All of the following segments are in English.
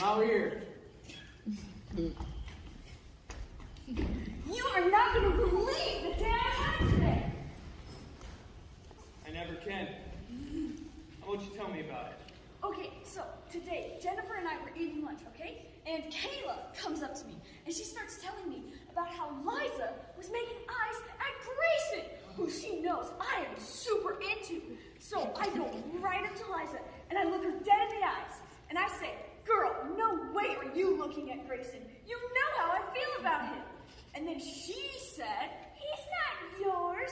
out here. You are not going to believe the day I had today. I never can. How about you tell me about it? Okay, so today, Jennifer and I were eating lunch, okay? And Kayla comes up to me, and she starts telling me about how Liza was making eyes at Grayson, who she knows I am super into. So I go right up to Liza, and I look her dead in the eyes, and I say, "Girl, no way are you looking at Grayson. You know how I feel about him." And then she said, "He's not yours."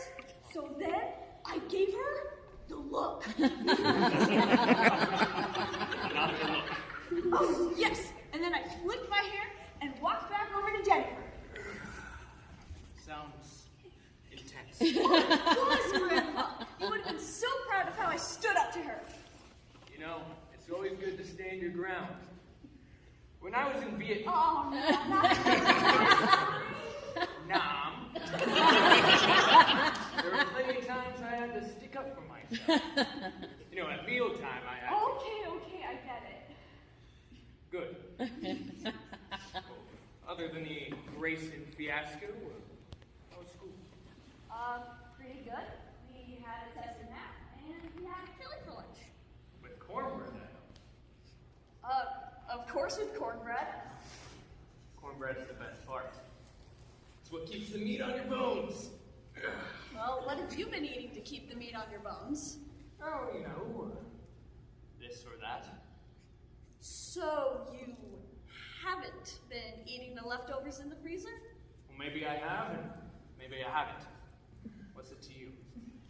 So then I gave her the look. Not the look. Oh, yes. And then I flicked my hair and walked back over to Jennifer. Sounds intense. It was, Grandpa. You would have been so proud of how I stood up to her. You know, it's always good to stand your ground. When I was in Vietnam, Oh, no, there were plenty of times I had to stick up for myself. You know, at mealtime I had to. Okay, I get it. Good. Other than the Grayson fiasco, how was school? Pretty good. We had a test in math, and we had chili for lunch. With cornbread, I Of course with cornbread. know. Cornbread's the best part. It's what keeps the meat on your bones. Well, what have you been eating to keep the meat on your bones? Oh, you know, this or that. So you haven't been eating the leftovers in the freezer? Well, maybe I have, and maybe I haven't. What's it to you?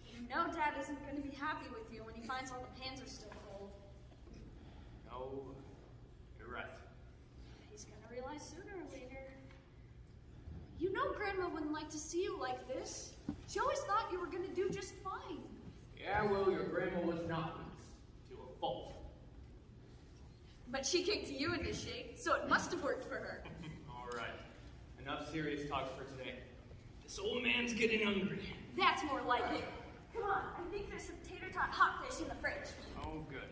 You know Dad isn't going to be happy with you when he finds all the pans are still cold. No, you're right. He's going to realize sooner or later. You know Grandma wouldn't like to see you like this. She always thought you were going to do just fine. Yeah, well, your grandma was not to a fault. But she kicked you into shape, so it must have worked for her. All right, enough serious talks for today. This old man's getting hungry. That's more like it. Come on, I think there's some tater tot hot fish in the fridge. Oh, good.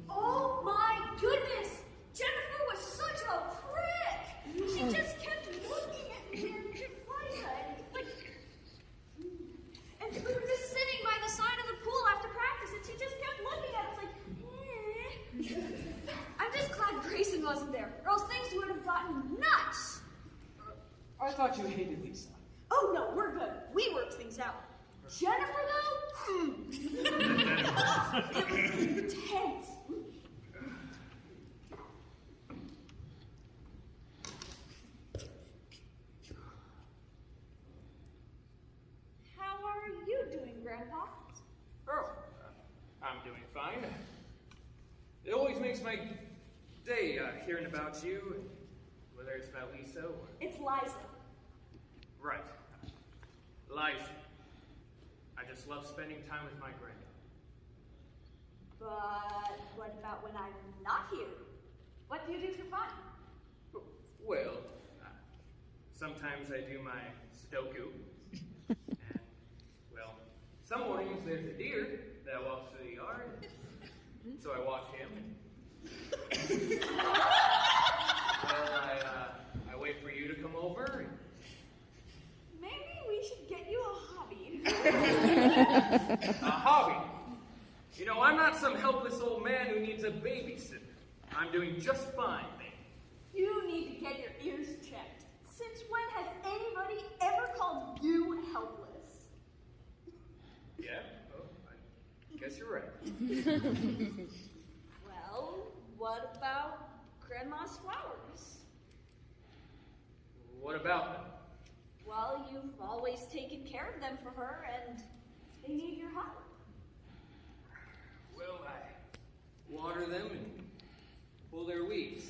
Oh my goodness! Jennifer was such a prick! She just kept looking at me and Liza and and we were just sitting by the side of the pool after practice and she just kept looking at us like, I'm just glad Grayson wasn't there, or else things would have gotten nuts! I thought you hated Lisa. Oh no, we're good. We worked things out. Jennifer though? It was intense. How are you doing, Grandpa? Oh, I'm doing fine. It always makes my day hearing about you, whether it's about Lisa or... It's Liza. Right. Liza. I just love spending time with my granddad. But what about when I'm not here? What do you do for fun? Well, sometimes I do my Sudoku. And, well, some mornings there's a deer that walks through the yard. So I walk him. Well, I wait for you to come over. Maybe we should get you a hobby. A hobby. You know, I'm not some helpless old man who needs a babysitter. I'm doing just fine, man. You need to get your ears checked. Since when has anybody ever called you helpless? Yeah? Oh, I guess you're right. Well, what about Grandma's flowers? What about them? Well, you've always taken care of them for her, and they need your help. Well, I water them and pull their weeds.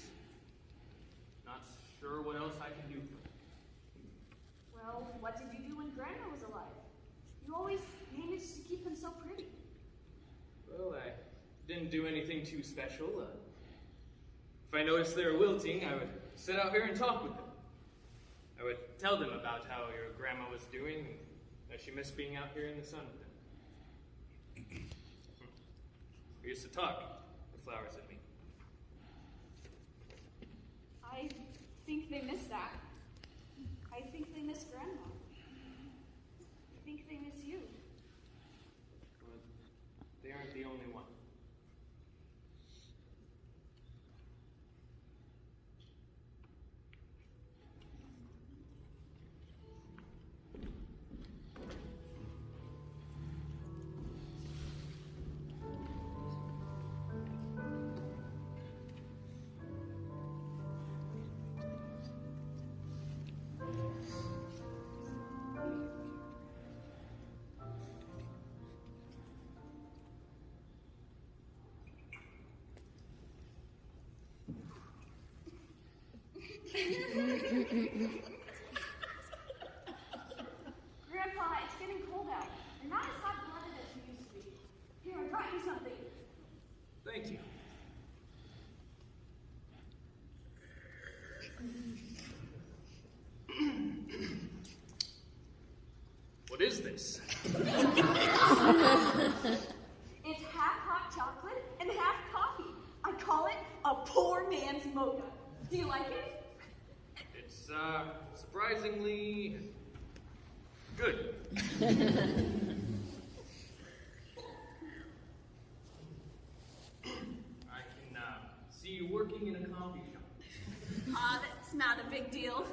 Not sure what else I can do for them. Well, what did you do when Grandma was alive? You always managed to keep them so pretty. Well, I didn't do anything too special. If I noticed they were wilting, I would sit out here and talk with them. I would tell them about how your grandma was doing and that she missed being out here in the sun with them. We used to talk, the flowers and me. I think they miss that. I think they miss Grandma. I think they miss you. Well, they aren't the only one. Grandpa, it's getting cold out. You're not as hot-blooded as you used to be. Here, I brought you something. Thank you. What is this? It's half hot chocolate and half coffee. I call it a poor man's mocha. Do you like it? It's, surprisingly good. I can, see you working in a coffee shop. That's not a big deal.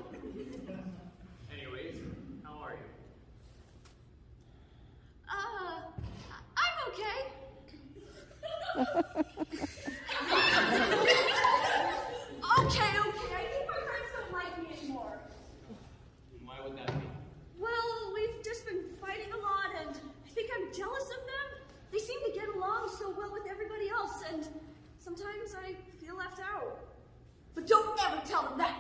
Anyways, how are you? I'm okay. Okay. I think my friends don't like me anymore. Why would that be? Well, we've just been fighting a lot, and I think I'm jealous of them. They seem to get along so well with everybody else, and sometimes I feel left out. But don't ever tell them that.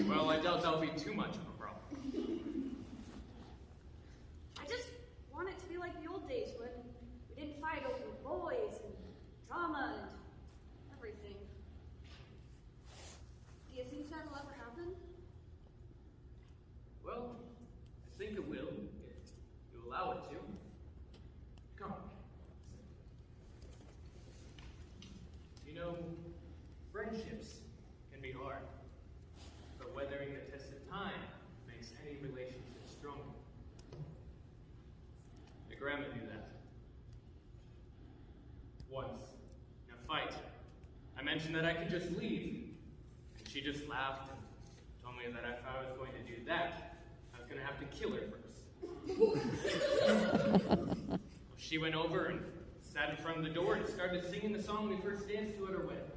Well, I doubt that'll be too much of a problem. I just want it to be like the old days when we didn't fight over boys and drama and everything. Do you think that'll ever happen? Well, I think it will, if you allow it to. Come. You know, friendships can be hard, but weathering the test of time makes any relationship stronger. My grandma knew that. Once, in a fight, I mentioned that I could just leave, and she just laughed and told me that if I was going to do that, I was going to have to kill her first. She went over and sat in front of the door and started singing the song we first danced to at her wedding.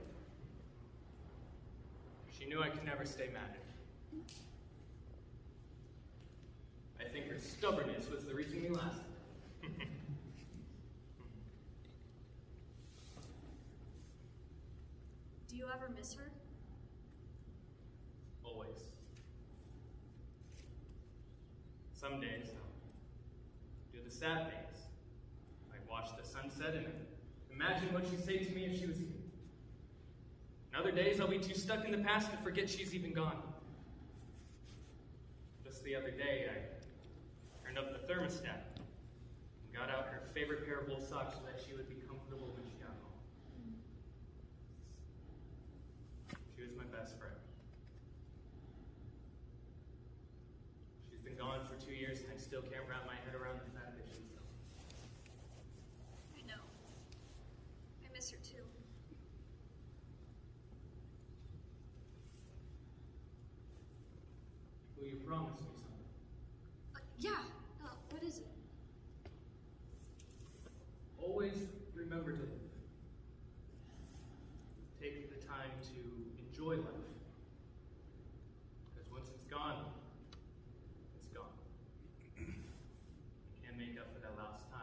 She knew I could never stay mad at her. I think her stubbornness was the reason we lasted. Do you ever miss her? Always. Some days I'll do the sad things, like watch the sunset and imagine what she'd say to me if she was here. And other days I'll be too stuck in the past to forget she's even gone. Just the other day I turned up the thermostat and got out her favorite pair of wool socks so that she would be comfortable when she got home. She was my best friend. She's been gone for 2 years and I still can't wrap my head around the fact that she's gone. I know. I miss her too. Will you promise me something? Yeah. What is it? Always remember to live. Take the time to enjoy life. Because once it's gone, it's gone. You can't make up for that lost time.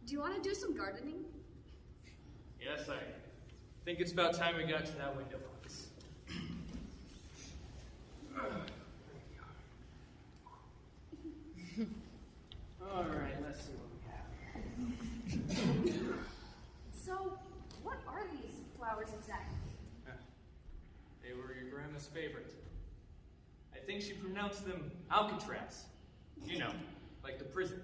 do you want to do some gardening? Yes, I think it's about time we got to that window box. All right, let's see what we have. So, what are these flowers exactly? They were your grandma's favorite. I think she pronounced them Alcatraz. You know, like the prison.